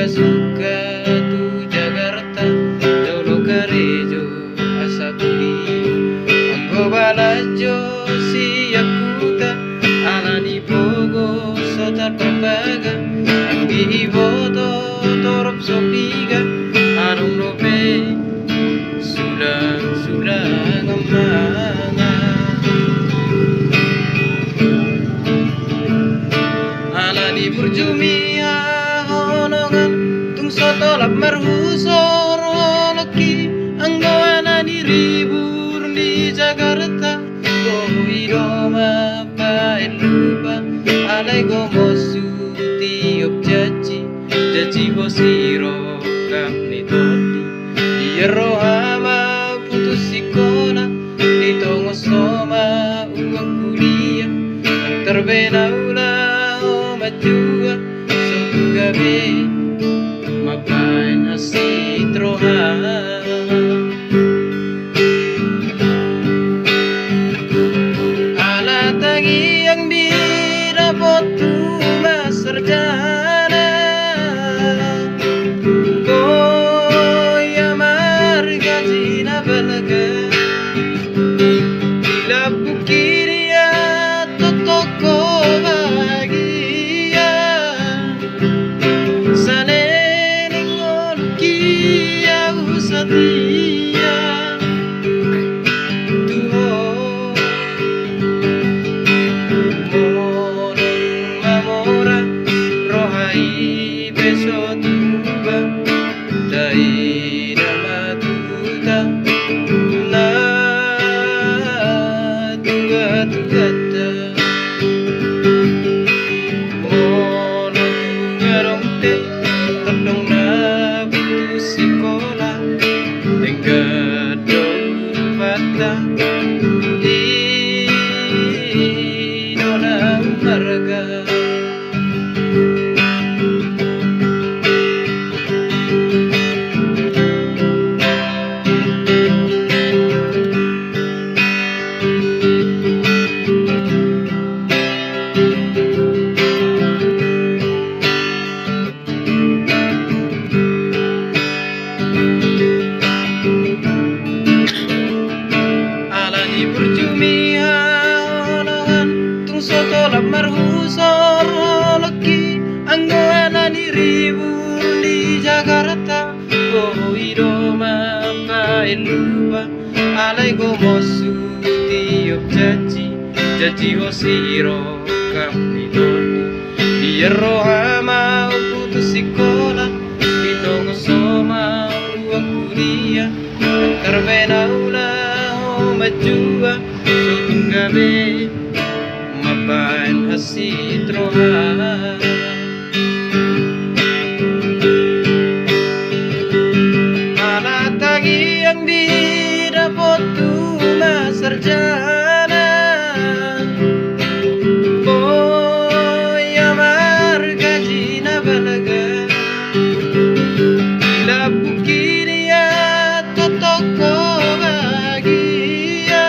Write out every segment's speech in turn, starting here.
suka tu Jakarta jolo karejo asa kuli anggo balajo si yakuta alani pogo sotar perbaga anggi iboto torop sopiga anong lope sulang ngamanga alani burjumia honongan tung sotolap marhusor laki anggo anani ribur di Jakarta go idoma pa elupa alai go mosu tiop jaji hosiro kapni toti iyero hama putus sekolah ditongo soma uang kuliah ang terbena ulah majua sotu gabe mapain asitroha ala tangi yang dirapot tu sarjana goya marga jina balaga bila bukiria totoko bahagia saling olukia usatia marhusor laki anggo anani ribur di Jakarta go idoma pa elupa alai go mosu tiop jaji hosiro kapni toti iyero hama putus sekolah ditongo soma uang kuliah terbena ulah majua sotung gabe mapain asitroha ala tagi yang didapot tuma sarjana boya marga jina balaga bila bukiria totoko bahagia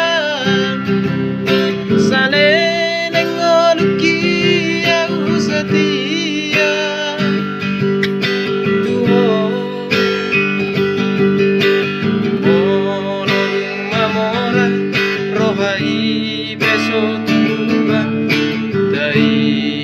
saling olukia usatia tuho mono mamora rohai beso tuba dai